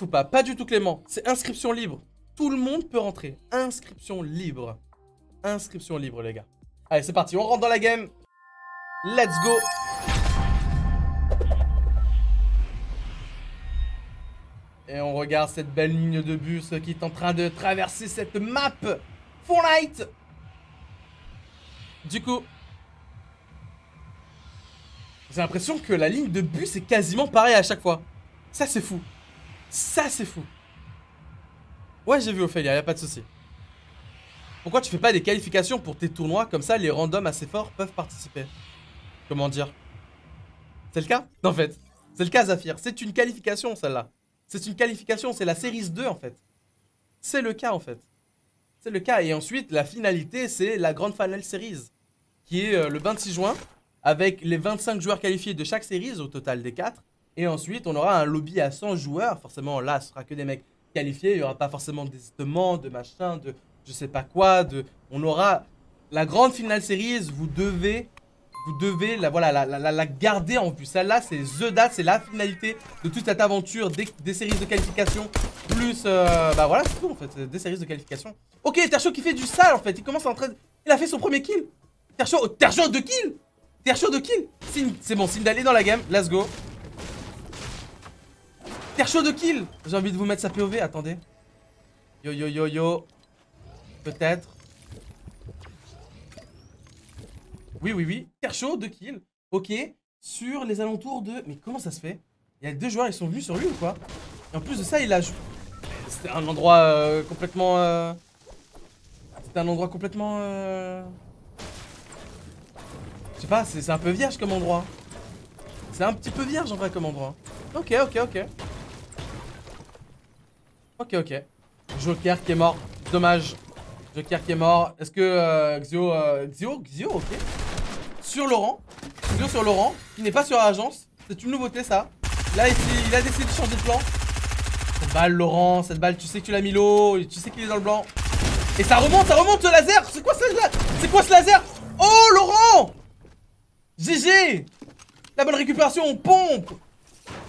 ou pas? Pas du tout Clément. C'est inscription libre. Tout le monde peut rentrer. Inscription libre. Inscription libre les gars. Allez c'est parti, on rentre dans la game. Let's go. Et on regarde cette belle ligne de bus qui est en train de traverser cette map Fortnite. Du coup, j'ai l'impression que la ligne de bus est quasiment pareille à chaque fois. Ça c'est fou. Ça c'est fou. Ouais j'ai vu Ophélia, y'a pas de souci. Pourquoi tu fais pas des qualifications pour tes tournois? Comme ça les randoms assez forts peuvent participer. Comment dire? C'est le cas? En fait. C'est le cas Zafir. C'est une qualification celle-là. C'est une qualification, c'est la Series 2 en fait. C'est le cas en fait. C'est le cas. Et ensuite la finalité c'est la Grand Final Series. Qui est le 26 juin. Avec les 25 joueurs qualifiés de chaque série, au total des 4. Et ensuite, on aura un lobby à 100 joueurs. Forcément, là, ce sera que des mecs qualifiés. Il n'y aura pas forcément d'hésitement, de machin, de je sais pas quoi. On aura la grande finale series. Vous devez la garder en vue. Celle-là, c'est the date, c'est la finalité de toute cette aventure des séries de qualification. Plus, bah voilà, c'est tout en fait, des séries de qualification. Ok, Tercho qui fait du sale en fait. Il commence en train de... Il a fait son premier kill. Tercho 2 kills. Tercho 2 kills. C'est bon, signe d'aller dans la game. Let's go. Tercho 2 kills. J'ai envie de vous mettre sa POV. Attendez. Yo yo yo yo. Peut-être. Oui. Tercho 2 kills. Ok. Sur les alentours de... Mais comment ça se fait? Il y a 2 joueurs, ils sont venus sur lui ou quoi? Et en plus de ça, il a... C'était un endroit complètement... C'était un endroit complètement... Je sais pas, c'est un peu vierge comme endroit. C'est un petit peu vierge en vrai comme endroit. Ok. Ok. Joker qui est mort. Dommage. Joker qui est mort. Est-ce que Xio, ok. Sur Laurent. Xio sur Laurent. Qui n'est pas sur l'agence. C'est une nouveauté ça. Là ici, il a décidé de changer de plan. Cette balle Laurent, cette balle tu sais que tu l'as mis l'eau. Tu sais qu'il est dans le blanc. Et ça remonte ce laser. C'est quoi ce laser? Oh Laurent! GG! La bonne récupération, on pompe!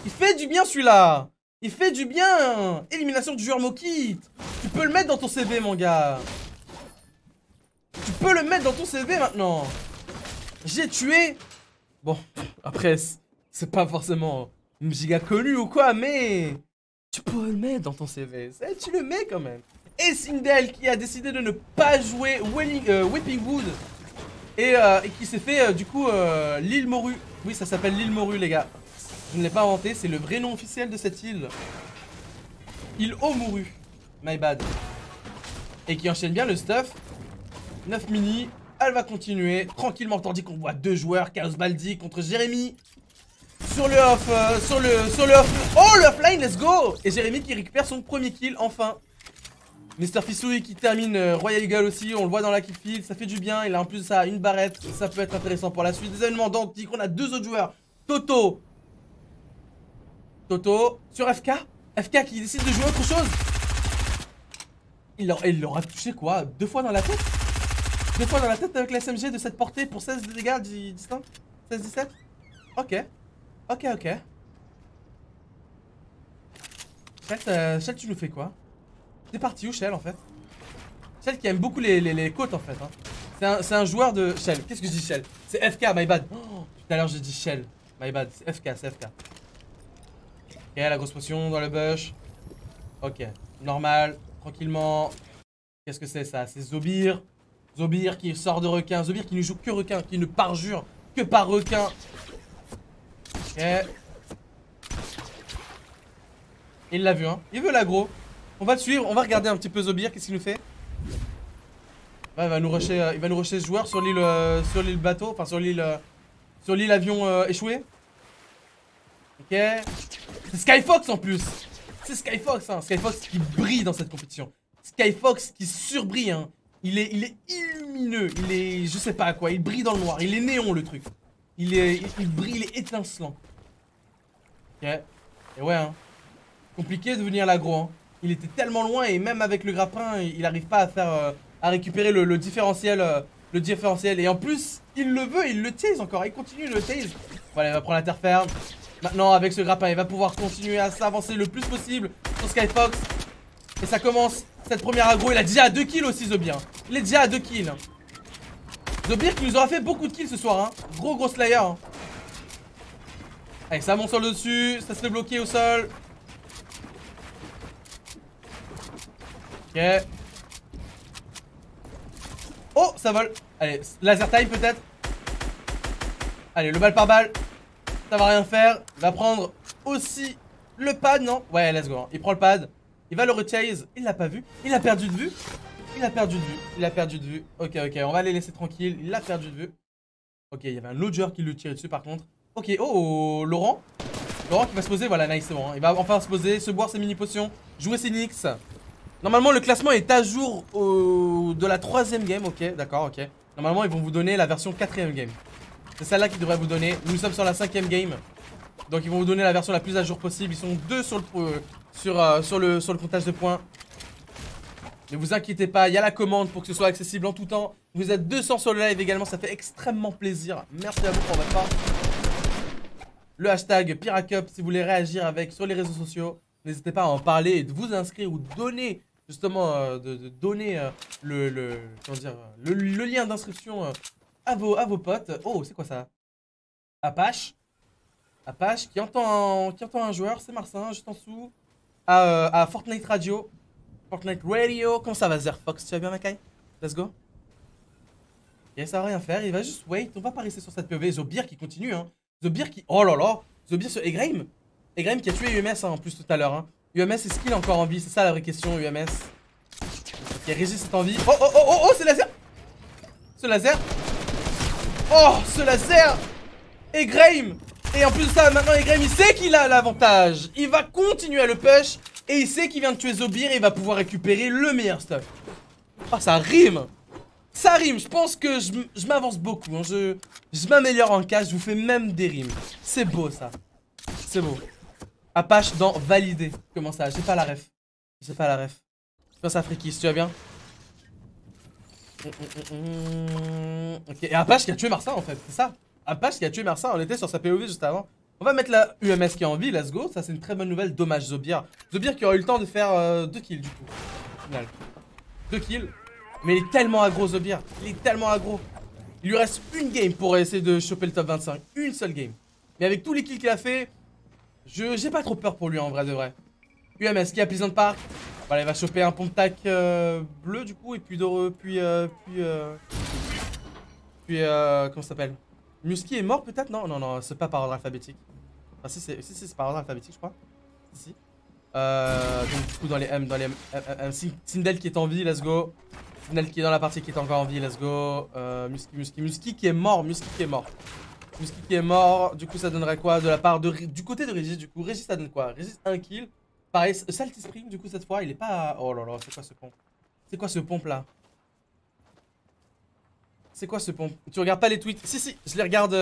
Il fait du bien celui-là! Il fait du bien! Élimination du joueur Mokit! Tu peux le mettre dans ton CV mon gars! Tu peux le mettre dans ton CV maintenant! J'ai tué! Bon, après, c'est pas forcément une giga connue ou quoi, mais... Tu peux le mettre dans ton CV, tu le mets quand même! Et Sindel qui a décidé de ne pas jouer Whipping Wood. Et qui s'est fait du coup l'île Morue. Oui ça s'appelle l'île Morue les gars. Je ne l'ai pas inventé, c'est le vrai nom officiel de cette île. Île au Morue. My bad. Et qui enchaîne bien le stuff. 9 mini. Elle va continuer tranquillement tandis qu'on voit 2 joueurs. Chaos Baldi contre Jérémy. Sur le off. Oh le offline, let's go. Et Jérémy qui récupère son premier kill enfin. Mister Fissouille qui termine Royal Eagle aussi, on le voit dans la kill feed, ça fait du bien, il a en plus de ça une barrette, ça peut être intéressant pour la suite des événements. Donc on a 2 autres joueurs, Toto sur FK qui décide de jouer autre chose. Il l'aura touché quoi? 2 fois dans la tête? 2 fois dans la tête avec la SMG de cette portée pour 16 dégâts distincts? 16-17? Ok. Shell, tu nous fais quoi? C'est parti où Shell en fait? Shell qui aime beaucoup les côtes en fait hein. C'est un joueur de... Shell, qu'est-ce que je dis Shell? C'est FK, my bad. Oh, tout à l'heure j'ai dit Shell, my bad, c'est FK. Ok, la grosse potion dans le bush. Ok, normal, tranquillement. Qu'est-ce que c'est ça? C'est Zobir. Zobir qui sort de requin, Zobir qui ne joue que requin, qui ne parjure que par requin. Ok. Il l'a vu hein, il veut l'aggro. On va le suivre, on va regarder un petit peu Zobir, qu'est-ce qu'il nous fait? Ouais, il va nous rusher ce joueur sur l'île bateau, enfin sur l'île avion échoué. Ok. C'est Skyfox en plus. C'est Skyfox hein, Skyfox qui brille dans cette compétition. Skyfox qui surbrille hein. Il est illumineux, il est, je sais pas quoi, il brille dans le noir, il est néon le truc. Il brille, il est étincelant. Ok. Et ouais hein. Compliqué de venir l'aggro hein. Il était tellement loin et même avec le grappin, il n'arrive pas à faire à récupérer le différentiel. Et en plus, il le veut, il le tase encore. Il continue le tase. Voilà, il va prendre la terre ferme. Maintenant, avec ce grappin, il va pouvoir continuer à s'avancer le plus possible. sur Skyfox. Et ça commence cette première aggro. Il a déjà 2 kills aussi, Zobir. Il est déjà à 2 kills. Zobir qui nous aura fait beaucoup de kills ce soir. Hein. Gros slayer. Hein. Allez, ça monte sur le dessus. Ça se fait bloquer au sol. Ok. Oh, ça vole. Allez, laser time peut-être. Allez, le balle par balle. Ça va rien faire. Il va prendre aussi le pad, non? Ouais, let's go. Hein. Il prend le pad. Il va le rechase. Il l'a pas vu. Il a perdu de vue. Il a perdu de vue. Il a perdu de vue. Ok, on va les laisser tranquilles. Il a perdu de vue. Ok, il y avait un autre joueur qui lui tirait dessus par contre. Ok, oh, Laurent. Laurent qui va se poser. Voilà, nice, c'est bon. Hein. Il va enfin se poser, se boire ses mini potions, jouer ses Nyx. Normalement, le classement est à jour de la 3ème game. Ok, d'accord, ok. Normalement, ils vont vous donner la version 4ème game. C'est celle-là qu'ils devraient vous donner. Nous sommes sur la 5ème game. Donc, ils vont vous donner la version la plus à jour possible. Ils sont 2 sur le comptage de points. Ne vous inquiétez pas, il y a la commande pour que ce soit accessible en tout temps. Vous êtes 200 sur le live également, ça fait extrêmement plaisir. Merci à vous pour votre part. Le hashtag Piracup si vous voulez réagir avec sur les réseaux sociaux. N'hésitez pas à en parler et de vous inscrire ou donner justement de donner le lien d'inscription à vos potes. Oh, c'est quoi ça? Apache. Apache qui entend un joueur, c'est Marcin, juste en dessous. À Fortnite Radio. Fortnite Radio. Comment ça va, Zerfox? Tu vas bien, Makai? Let's go. Et ça va rien faire, il va juste wait. On va pas rester sur cette POV. Zobir qui continue, hein. Zobir qui. Oh là là. Zobir sur Egraim. Egraim qui a tué UMS hein, en plus tout à l'heure. Hein. UMS, est-ce qu'il est encore en vie? C'est ça la vraie question, UMS. Ok, Régis est en vie. Oh, c'est laser. Ce laser. Oh, ce laser. Egraim. Et en plus de ça, maintenant Egraim, il sait qu'il a l'avantage. Il va continuer à le push. Et il sait qu'il vient de tuer Zobir et il va pouvoir récupérer le meilleur stuff. Oh, ça rime. Ça rime, je pense que je m'avance beaucoup. Hein. Je m'améliore en casse, je vous fais même des rimes. C'est beau ça. C'est beau. Apache dans validé. Comment ça? J'ai pas la ref. J'ai pas la ref. Je pense à Frikis, tu vas bien? Ok, et Apache qui a tué Marcin en fait, c'est ça. Apache qui a tué Marcin, on était sur sa POV juste avant. On va mettre la UMS qui est en vie, let's go. Ça c'est une très bonne nouvelle, dommage Zobir. Zobir qui aura eu le temps de faire 2 kills du coup. Au final. 2 kills. Mais il est tellement aggro Zobir. Il est tellement aggro. Il lui reste une game pour essayer de choper le top 25. Une seule game. Mais avec tous les kills qu'il a fait, j'ai pas trop peur pour lui en vrai de vrai. UMS qui a Pleasant Park. Voilà, il va choper un pompe tac bleu du coup. Et puis comment ça s'appelle? Musky est mort peut-être? Non, c'est pas par ordre alphabétique. Ah si, c'est par ordre alphabétique je crois. Si. Donc du coup dans les M, Sindel qui est en vie, let's go. Sindel qui est dans la partie qui est encore en vie, let's go. Musky qui est mort, Musky qui est mort, du coup ça donnerait quoi de la part du côté de Régis du coup? Régis ça donne quoi? Régis 1 kill. Pareil, Salty Spring du coup cette fois il est pas... Oh là là, c'est quoi ce pompe? C'est quoi ce pompe là? C'est quoi ce pompe? Tu regardes pas les tweets? Si, je les regarde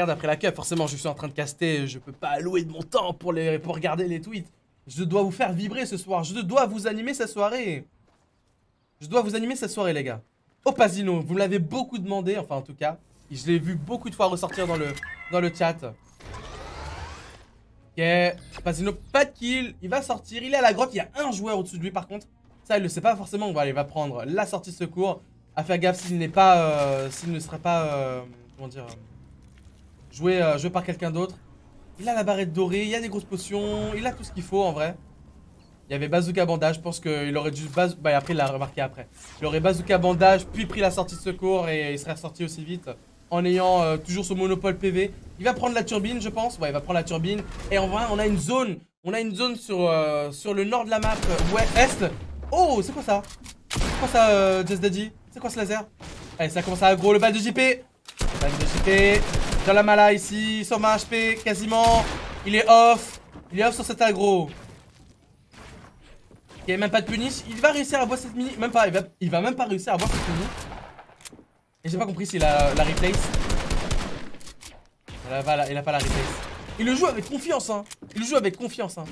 après la cup, forcément je suis en train de caster, je peux pas allouer de mon temps pour regarder les tweets. Je dois vous faire vibrer ce soir, je dois vous animer cette soirée. Je dois vous animer cette soirée les gars. Opazino, vous me l'avez beaucoup demandé, enfin en tout cas. Je l'ai vu beaucoup de fois ressortir dans le chat. Ok, Opazino, pas de kill, il va sortir, il est à la grotte, il y a un joueur au-dessus de lui par contre. Ça il le sait pas forcément, il va prendre la sortie de secours. À faire gaffe s'il n'est pas, s'il ne serait pas, comment dire, joué par quelqu'un d'autre. Il a la barrette dorée, il y a des grosses potions, il a tout ce qu'il faut en vrai. Il y avait bazooka bandage, je pense qu'il aurait dû bah après il l'a remarqué après. Il aurait bazooka bandage, puis pris la sortie de secours et il serait ressorti aussi vite. En ayant toujours son monopole PV. Il va prendre la turbine je pense, ouais il va prendre la turbine. Et en vrai on a une zone, sur le nord de la map, est. Oh c'est quoi ça? C'est quoi ça Just Daddy? C'est quoi ce laser? Allez ça commence à aggro le bal de JP. Bal de JP. Dans la mala ici, sur ma HP quasiment. Il est off sur cet aggro. Il n'y a même pas de punish. Il va réussir à boire cette mini. Même pas, il va même pas réussir à boire cette mini. Et j'ai pas compris s'il a la replace. Il a pas la replace. Il le joue avec confiance hein. Il le joue avec confiance hein.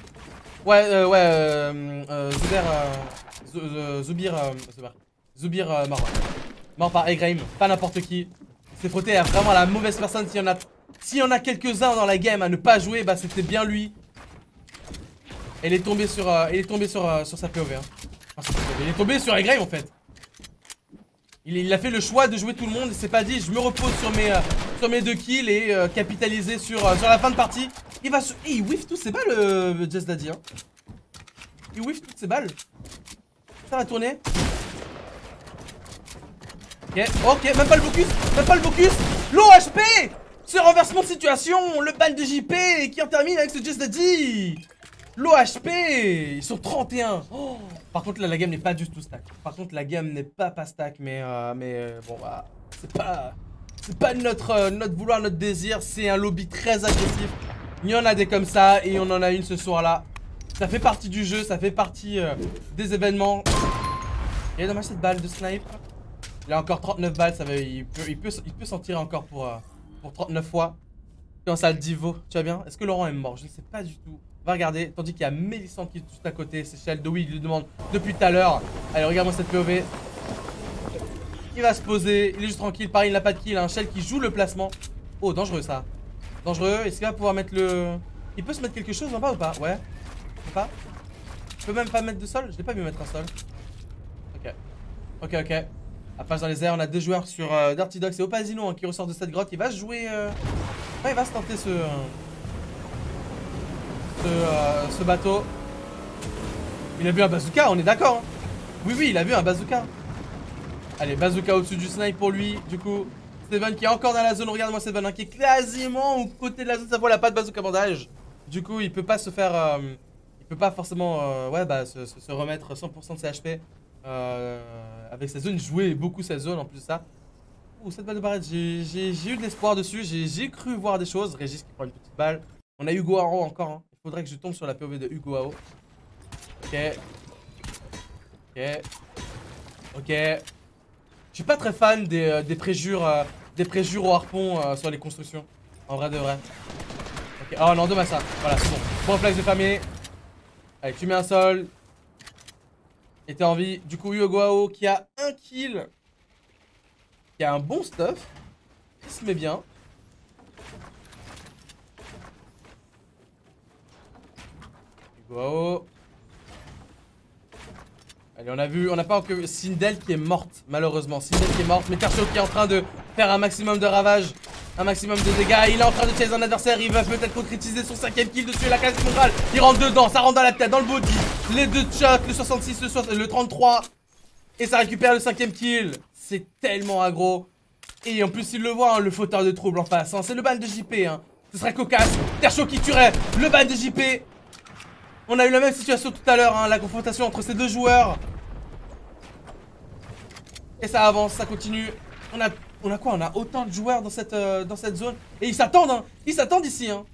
Zobir mort. Mort par Egraim, pas n'importe qui. C'est frotté à vraiment la mauvaise personne. S'il y en a quelques-uns dans la game à ne pas jouer, bah c'était bien lui. Et il est tombé sur, sur sa POV. Hein. Enfin, il est tombé sur Egrime en fait. Il a fait le choix de jouer tout le monde. Il s'est pas dit je me repose sur mes 2 kills et capitaliser sur la fin de partie. Il va il whiff tous ses balles, Just Daddy. Hein. Il whiff toutes ses balles. Ça va tourner. Ok, même pas le focus. Même pas le focus. L'OHP. Ce renversement de situation. Le ban de JP qui en termine avec ce Just Daddy. L'OHP. Ils sont 31. Oh. Par contre là la game n'est pas du tout stack. Par contre la game n'est pas stack. Mais bon bah c'est pas notre vouloir, notre désir. C'est un lobby très agressif. Il y en a des comme ça et on en a une ce soir là. Ça fait partie du jeu, ça fait partie des événements. Il est dommage cette balle de snipe. Il a encore 39 balles, ça va, il peut s'en tirer encore pour 39 fois. Comment ça le divo, tu vas bien? Est-ce que Laurent est mort? Je ne sais pas du tout. Va regarder, tandis qu'il y a Mélissande qui est juste à côté. C'est Sheldon, oui, il lui demande depuis tout à l'heure. Allez, regarde-moi cette POV. Il va se poser, il est juste tranquille. Pareil, il n'a pas de kill. Un Shell qui joue le placement. Oh, dangereux ça. Dangereux. Est-ce qu'il va pouvoir mettre le. Il peut se mettre quelque chose en bas ou pas? Ouais. Pas. Je peux même pas mettre de sol. Je l'ai pas vu mettre un sol. Ok. Ok. À passe dans les airs, on a 2 joueurs sur Dirty Dog. C'est Opazino hein, qui ressort de cette grotte. Il va se jouer. Ouais, il va se tenter ce bateau. Il a vu un bazooka, on est d'accord. Hein. Oui, il a vu un bazooka. Allez, bazooka au-dessus du snipe pour lui. Du coup, Steven qui est encore dans la zone. Regarde-moi Steven hein, qui est quasiment au côté de la zone. Ça voit, il a pas de bazooka bandage. Du coup, il peut pas se faire. Il peut pas forcément ouais, bah, se remettre 100% de ses HP avec cette zone. Jouer beaucoup cette zone en plus de ça. Ouh, cette balle de barrette, j'ai eu de l'espoir dessus. J'ai cru voir des choses. Régis qui prend une petite balle. On a Hugo Haro encore. Hein. Il faudrait que je tombe sur la POV de Hugo Haro. Ok. Je suis pas très fan des préjures au harpon sur les constructions. En vrai de vrai. Ok. Oh non, dommage ça. Voilà, c'est bon. Bon réflexe de famille. Allez, tu mets un sol. Et t'es en vie. Du coup, Hugo Haro qui a un kill. Qui a un bon stuff. Il se met bien. Hugo Haro. Allez, on n'a pas encore vu Sindel qui est morte, malheureusement. Sindel qui est morte, mais Tercio qui est en train de faire un maximum de ravages, un maximum de dégâts. Il est en train de chase un adversaire, il va peut-être concrétiser son 5ème kill dessus, la classe centrale. Il rentre dedans, ça rentre dans la tête, dans le body. Les 2 shots, le 66, le 33. Et ça récupère le 5ème kill. C'est tellement aggro. Et en plus, il le voit, hein, le fauteur de trouble en face. Hein. C'est le ban de JP. Hein. Ce serait cocasse. Tercio qui tuerait le ban de JP. On a eu la même situation tout à l'heure, hein, la confrontation entre ces 2 joueurs. Et ça avance, ça continue. On a quoi? On a autant de joueurs dans cette zone. Et ils s'attendent, hein. Ils s'attendent ici, hein.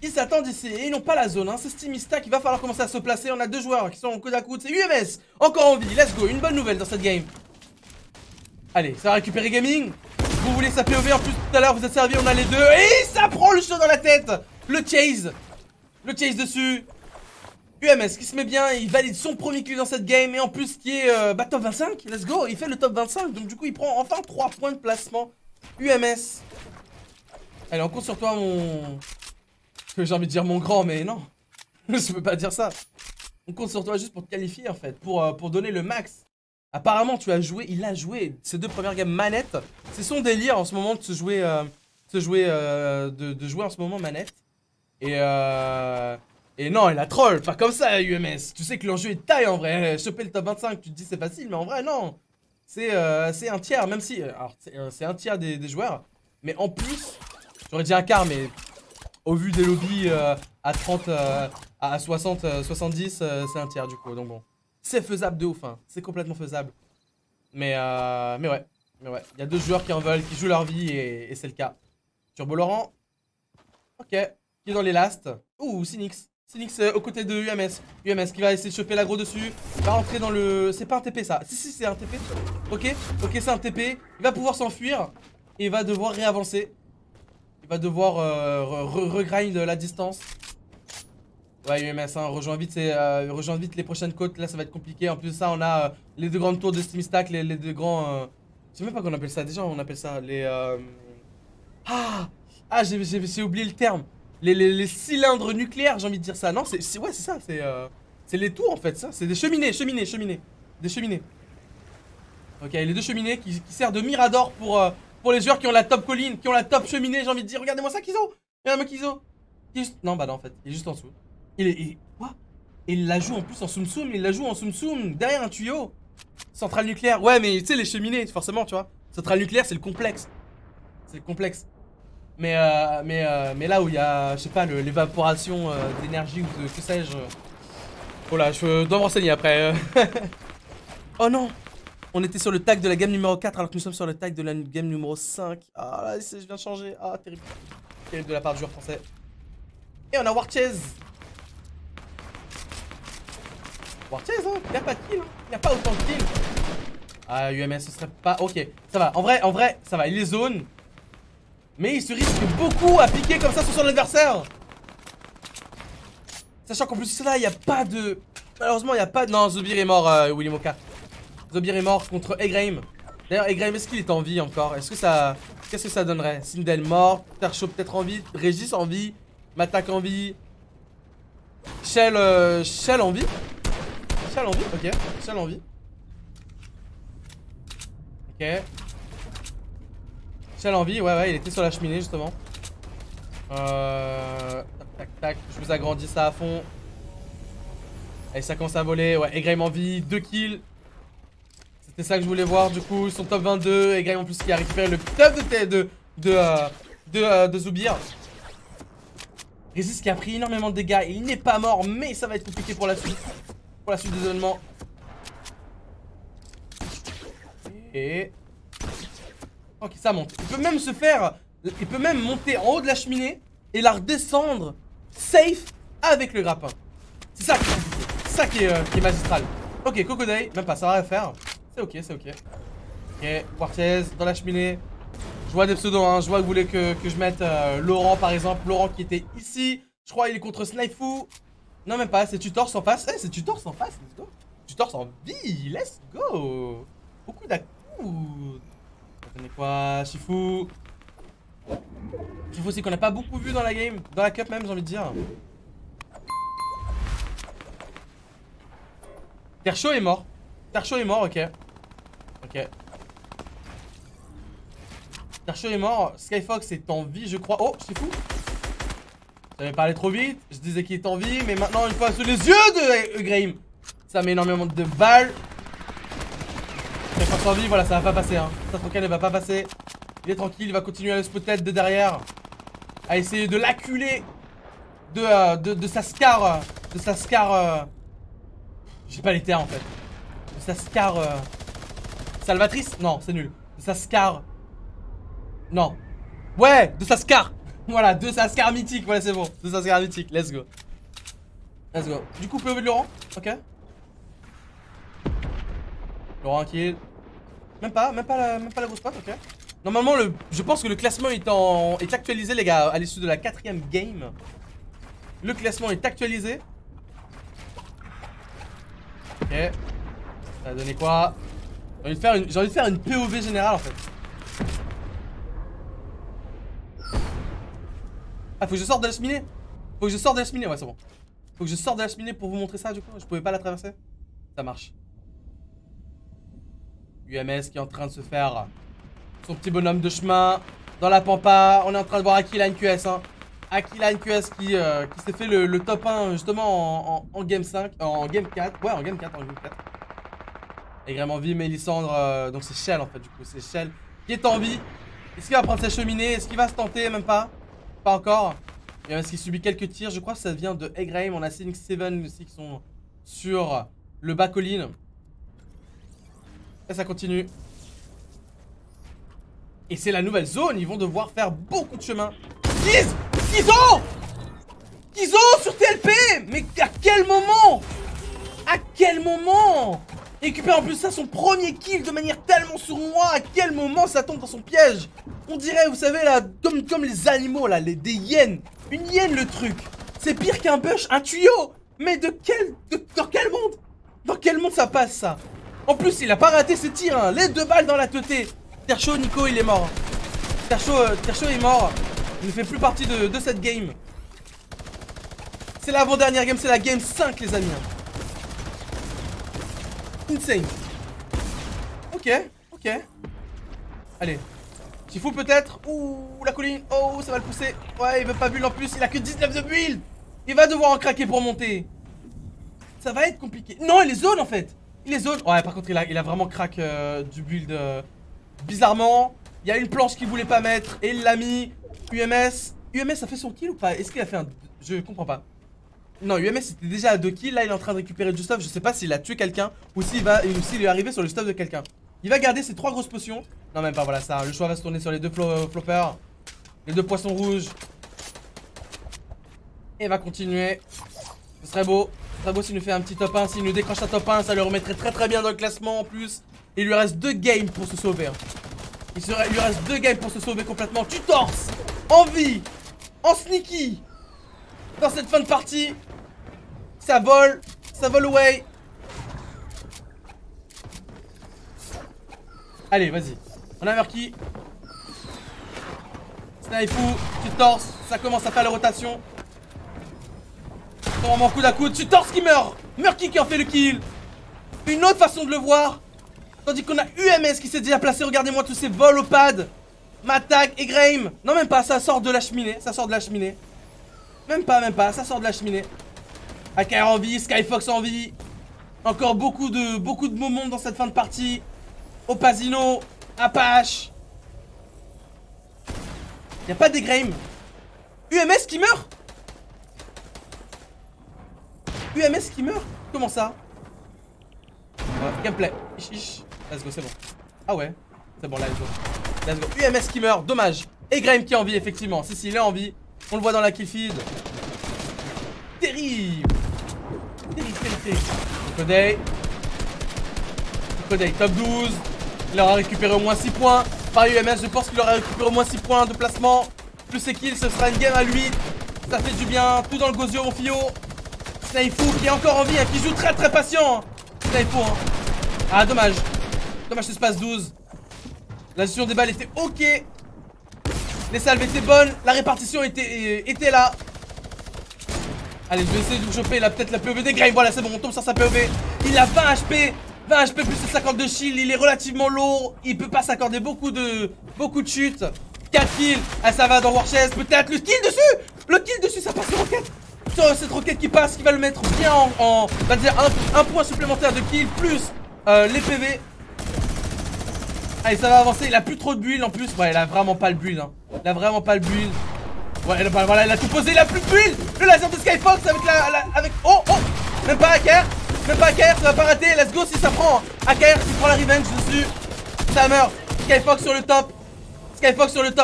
Ils s'attendent ici. Et ils n'ont pas la zone, hein. C'est Steamista qui va falloir commencer à se placer. On a 2 joueurs qui sont au coude à coude. C'est UMS, encore en vie. Let's go. Une bonne nouvelle dans cette game. Allez, ça va récupérer Gaming. Vous voulez sa POV en plus tout à l'heure, vous êtes servi. On a les 2. Et ça prend le shot dans la tête. Le chase. Le chase dessus. UMS qui se met bien, il valide son premier kill dans cette game. Et en plus qui est top 25. Let's go, il fait le top 25. Donc du coup il prend enfin 3 points de placement. UMS. Allez, on compte sur toi mon... J'ai envie de dire mon grand, mais non. Je peux pas dire ça. On compte sur toi juste pour te qualifier en fait. Pour donner le max. Apparemment tu as joué, il a joué ces 2 premières games manette. C'est son délire en ce moment de se jouer de jouer en ce moment manette. Et non, il a troll, pas comme ça UMS. Tu sais que l'enjeu est taille en vrai. Choper le top 25, tu te dis c'est facile, mais en vrai non. C'est un tiers, même si... Alors c'est un tiers des joueurs. Mais en plus, j'aurais dit un quart, mais au vu des lobbies à 30, à 60, 70, c'est un tiers du coup. Donc bon, c'est faisable de ouf, hein. C'est complètement faisable. Mais ouais. Il y a 2 joueurs qui en veulent, qui jouent leur vie et c'est le cas. Turbo Laurent. Ok. Qui est dans les last. Ouh, Cynix. Cynix aux côtés de UMS. UMS qui va essayer de choper l'aggro dessus. Il va rentrer dans le... C'est pas un TP ça. Si, c'est un TP. Ok, c'est un TP. Il va pouvoir s'enfuir. Et il va devoir réavancer. Il va devoir regrind la distance. Ouais, UMS, hein, rejoins vite les prochaines côtes. Là, ça va être compliqué. En plus de ça, on a les 2 grandes tours de Steamstack. Les 2 grands... Je sais même pas qu'on appelle ça. Déjà, on appelle ça les... Ah, j'ai oublié le terme. les cylindres nucléaires, j'ai envie de dire ça. Non, ouais, c'est ça, c'est les tours en fait, ça. C'est des cheminées. Des cheminées. Ok, les deux cheminées qui servent de mirador pour les joueurs qui ont la top colline, qui ont la top cheminée, j'ai envie de dire. Regardez-moi ça, Kizo. Regardez-moi Kizo. Non, bah non, en fait, il est juste en dessous. Quoi? Il la joue en plus en soum-soum, il la joue en soum-soum, derrière un tuyau. Centrale nucléaire. Ouais, mais tu sais, les cheminées, forcément, tu vois. Centrale nucléaire, c'est le complexe. C'est le complexe. Mais là où il y a, je sais pas, l'évaporation d'énergie ou de que sais-je. Oh là, je dois me renseigner après. Oh non! On était sur le tag de la game numéro 4 alors que nous sommes sur le tag de la game numéro 5. Ah là, je viens de changer. Ah, terrible. Terrible de la part du joueur français. Et on a Warchase. Warchase, hein. Il n'y a pas de kill. Hein. Il n'y a pas autant de kills. Ah, UMS, ce serait pas. Ok, ça va. En vrai, ça va. Il est zone. Mais il se risque beaucoup à piquer comme ça sur son adversaire. Sachant qu'en plus, là, il n'y a pas de. Malheureusement, il n'y a pas de. Non, Zobir est mort, Willy Moka. Zobir est mort contre Egraim. D'ailleurs, Egraim, est-ce qu'il est en vie encore? Est-ce que ça. Qu'est-ce que ça donnerait? Sindel mort, Tercho peut-être en vie, Régis en vie, Matak en vie, Shell en vie. Shell en vie, ok. Shell en vie. Ok. Shell en vie, ouais, il était sur la cheminée justement. Tac, je vous agrandis ça à fond. Allez, ça commence à voler. Ouais, Egraim en vie, 2 kills. C'était ça que je voulais voir du coup. Ils sont top 22. Egraim en plus qui a récupéré le top de Zubir. Résist qui a pris énormément de dégâts. Il n'est pas mort, mais ça va être compliqué pour la suite. Pour la suite des événements. Et. Ok, ça monte. Il peut même se faire. Il peut même monter en haut de la cheminée et la redescendre safe avec le grappin. C'est ça qui est compliqué. C'est ça qui est magistral. Ok, Cocodile, même pas, ça va rien faire. C'est ok, c'est ok. Ok, Warthez dans la cheminée. Je vois des pseudos, hein. Je vois que vous voulez que je mette Laurent par exemple. Laurent qui était ici. Je crois il est contre Snipefoo. Non, même pas, c'est Tutors en face. Eh, c'est Tutors en face, let's go. Tutors en vie, let's go. Beaucoup d'acouts. Attendez quoi, Shifu. Shifu, c'est qu'on n'a pas beaucoup vu dans la game. Dans la cup même, j'ai envie de dire. Tercho est mort. Tercho est mort, ok. Ok. Tercho est mort. Skyfox est en vie, je crois. Oh, Shifu. J'avais parlé trop vite. Je disais qu'il est en vie, mais maintenant, une fois sous les yeux de Egraim, ça met énormément de balles. Skyfox en vie, voilà, ça va pas passer. Hein. Ça, Trocan ne va pas passer. Il est tranquille, il va continuer à le spot-tête de derrière. À essayer de l'acculer de sa scar. De sa scar. J'ai pas les terres en fait. De sa scar. Salvatrice? Non, c'est nul. De sa scar. Non. Ouais, de sa scar. Voilà, de sa scar mythique. Voilà, c'est bon. De sa scar mythique. Let's go. Let's go. Du coup, POV de Laurent. Ok. Laurent kill. Même pas la grosse patte, ok. Normalement, je pense que le classement est actualisé, les gars, à l'issue de la 4ème game. Le classement est actualisé. Ok. Ça va donner quoi? J'ai envie de faire une POV générale, en fait. Ah, faut que je sorte de la cheminée. Faut que je sorte de la cheminée, ouais, c'est bon. Faut que je sorte de la cheminée pour vous montrer ça, du coup. Je pouvais pas la traverser. Ça marche. UMS qui est en train de se faire son petit bonhomme de chemin dans la pampa. On est en train de voir Aquila NQS, hein. Aquila NQS qui s'est fait le top 1 justement en game 5, en game 4. Ouais, en game 4, Et vraiment vie, Mélissandre, donc c'est Shell en fait, du coup, c'est Shell qui est en vie. Est-ce qu'il va prendre sa cheminée? Est-ce qu'il va se tenter? Même pas. Pas encore. UMS qui subit quelques tirs, je crois que ça vient de Egraim. On a Cynic 7 aussi qui sont sur le bas colline. Et ça continue. Et c'est la nouvelle zone, ils vont devoir faire beaucoup de chemin. Kizo sur TLP. Mais à quel moment? À quel moment? Il récupère en plus ça son premier kill de manière tellement sournoise. À quel moment ça tombe dans son piège? On dirait, vous savez là, comme les animaux là, des hyènes. Une hyène le truc. C'est pire qu'un bush, un tuyau. Mais dans quel monde? Dans quel monde ça passe ça? En plus il a pas raté ses tirs, hein. Les 2 balles dans la teuté. Tercho, Nico il est mort. Tercho est mort. Il ne fait plus partie de cette game. C'est l'avant-dernière game, c'est la game 5 les amis. Insane. Ok, ok. Allez. Chifu peut-être. Ouh, la colline. Oh, ça va le pousser. Ouais, il veut pas build en plus. Il a que 19 de build. Il va devoir en craquer pour monter. Ça va être compliqué. Non, il est zone en fait. Il est zone. Ouais, par contre, il a vraiment crack du build. Bizarrement, il y a une planche qu'il voulait pas mettre. Et il l'a mis. UMS. UMS a fait son kill ou pas? Est-ce qu'il a fait un... Je comprends pas. Non, UMS était déjà à 2 kills. Là, il est en train de récupérer du stuff. Je sais pas s'il a tué quelqu'un ou s'il est arrivé sur le stuff de quelqu'un. Il va garder ses 3 grosses potions. Non, même pas, voilà ça. Le choix va se tourner sur les 2 floppers. Les 2 poissons rouges. Et il va continuer. Ce serait beau. Ce serait beau s'il nous fait un petit top 1. S'il nous décroche un top 1, ça le remettrait très bien dans le classement en plus. Et il lui reste 2 games pour se sauver. Hein. Il lui reste 2 games pour se sauver complètement. Tu torses en vie, en sneaky. Dans cette fin de partie. Ça vole away. Allez, vas-y. On a Murky. Snaifu, tu torses. Ça commence à faire la rotation. Vraiment coude à coude. Tu torses qui meurt. Murky qui en fait le kill. Une autre façon de le voir. Tandis qu'on a UMS qui s'est déjà placé. Regardez-moi tous ces vols au pad. M'attaque et Graham. Non, même pas. Ça sort de la cheminée. Ça sort de la cheminée. Même pas. Ça sort de la cheminée. AKR en vie. Skyfox en vie. Encore beaucoup de moments dans cette fin de partie. Opazino. Apache. Y'a pas des Graham. UMS qui meurt. UMS qui meurt. Comment ça? Gameplay. Let's go, c'est bon. Ah ouais. C'est bon, là, let's go. UMS qui meurt, dommage. Et Graham qui est en vie, effectivement. Si, il est en vie. On le voit dans la kill feed. Terrible. Koday, top 12. Il aura récupéré au moins 6 points. Par UMS, je pense qu'il aura récupéré au moins 6 points de placement. Plus ses kills, ce sera une game à lui. Ça fait du bien. Tout dans le gosio, mon fio. Snaifu qui est encore en vie, hein, qui joue très patient. Snaifu, hein. Ah, dommage. Dommage, ce passe 12. La gestion des balles était ok. Les salves étaient bonnes. La répartition était là. Allez, je vais essayer de vous choper là, peut-être la POV des Graham. Voilà, c'est bon, on tombe sur sa POV. Il a 20 HP. 20 HP plus ses 50 de shield. Il est relativement lourd. Il peut pas s'accorder beaucoup de chutes. 4 kills. Ah, ça va dans Warchest. Peut-être le kill dessus. Le kill dessus, ça passe sur roquette. Sur cette roquette qui passe, qui va le mettre bien on va dire un point supplémentaire de kill plus les PV. Allez, ça va avancer. Il a plus trop de build en plus. Ouais, il a vraiment pas le build. Hein. Il a vraiment pas le build. Ouais, voilà, il a tout posé. Il a plus de build. Le laser de Skyfox avec avec. Oh. Même pas AKR. Ça va pas rater. Let's go si ça prend. AKR qui prend la revenge dessus. Ça meurt. Skyfox sur le top.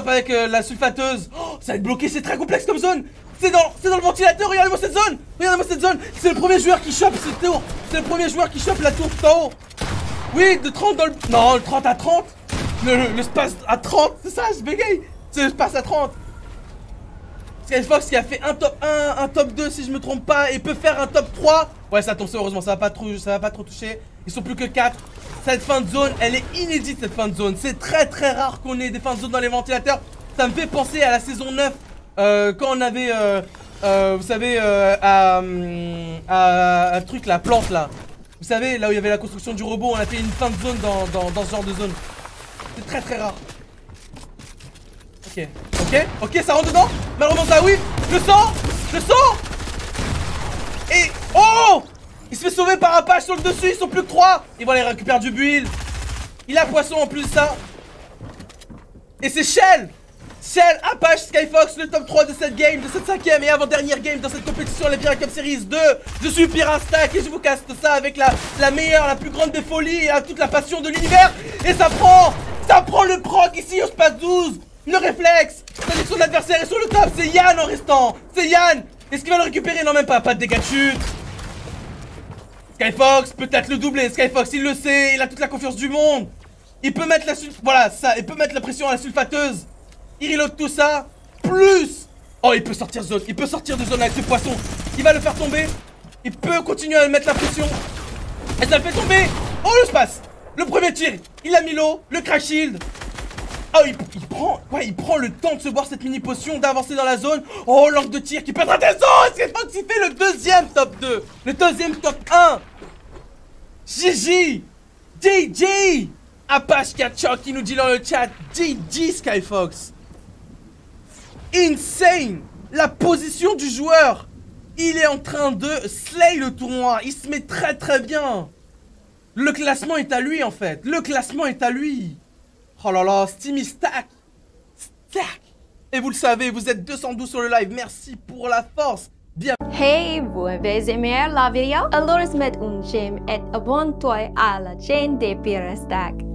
Avec la sulfateuse. Oh, ça va être bloqué. C'est très complexe comme zone. C'est dans le ventilateur. Regardez-moi cette zone. C'est le premier joueur qui chope cette tour. C'est le premier joueur qui chope la tour tout en haut. Oui, de 30 dans le... Non, le 30 à 30. Le space à 30. C'est ça, je bégaye. C'est le space à 30. Skyfox qui a fait un top 1, un top 2 si je me trompe pas. Et peut faire un top 3. Ouais, ça tombe, heureusement, ça va pas trop toucher. Ils sont plus que 4. Cette fin de zone, elle est inédite cette fin de zone. C'est très rare qu'on ait des fins de zone dans les ventilateurs. Ça me fait penser à la saison 9. Quand on avait, vous savez, un truc, la plante là. Vous savez, là où il y avait la construction du robot, on a fait une fin de zone dans ce genre de zone. C'est très rare. Ok, ça rentre dedans. Malheureusement, ça, oui. Je le sens. Et, oh, il se fait sauver par Apache sur le dessus, ils sont plus que 3. Et voilà, il récupère du build. Il a poisson en plus de ça. Et c'est Shell, Apache, Skyfox, le top 3 de cette game, de cette 5ème et avant-dernière game dans cette compétition, la Pirate Cup Series 2. Je suis Pirastack et je vous caste ça avec la meilleure, la plus grande des folies et toute la passion de l'univers. Et ça prend le proc ici au space 12. Le réflexe. C'est-à-dire que son adversaire est sur le top, c'est Yann en restant. C'est Yann. Est-ce qu'il va le récupérer? Non, même pas de dégâts de chute. Skyfox, peut-être le doubler. Skyfox, il le sait, il a toute la confiance du monde. Il peut mettre il peut mettre la pression à la sulfateuse. Il reload tout ça. Plus. Oh, il peut sortir de zone. Il peut sortir de zone avec ce poisson. Il va le faire tomber. Il peut continuer à mettre la pression. Et ça le fait tomber. Oh, le space. Le premier tir. Il a mis l'eau. Le crash shield. Oh, il prend le temps de se boire cette mini potion, d'avancer dans la zone. Oh, l'angle de tir qui perdra des os. C'est Fox qui fait le deuxième top 2. Le deuxième top 1. GG. GG. Apache Kachok qui nous dit dans le chat. GG Skyfox. Insane. La position du joueur. Il est en train de slay le tournoi. Il se met très très bien. Le classement est à lui en fait. Le classement est à lui. Oh là là, Steamy stack. Stack. Et vous le savez, vous êtes 212 sur le live. Merci pour la force. Bien. Hej, vezi mer la video? Allora smet un gem et abon toi alla chain de Pira Stack.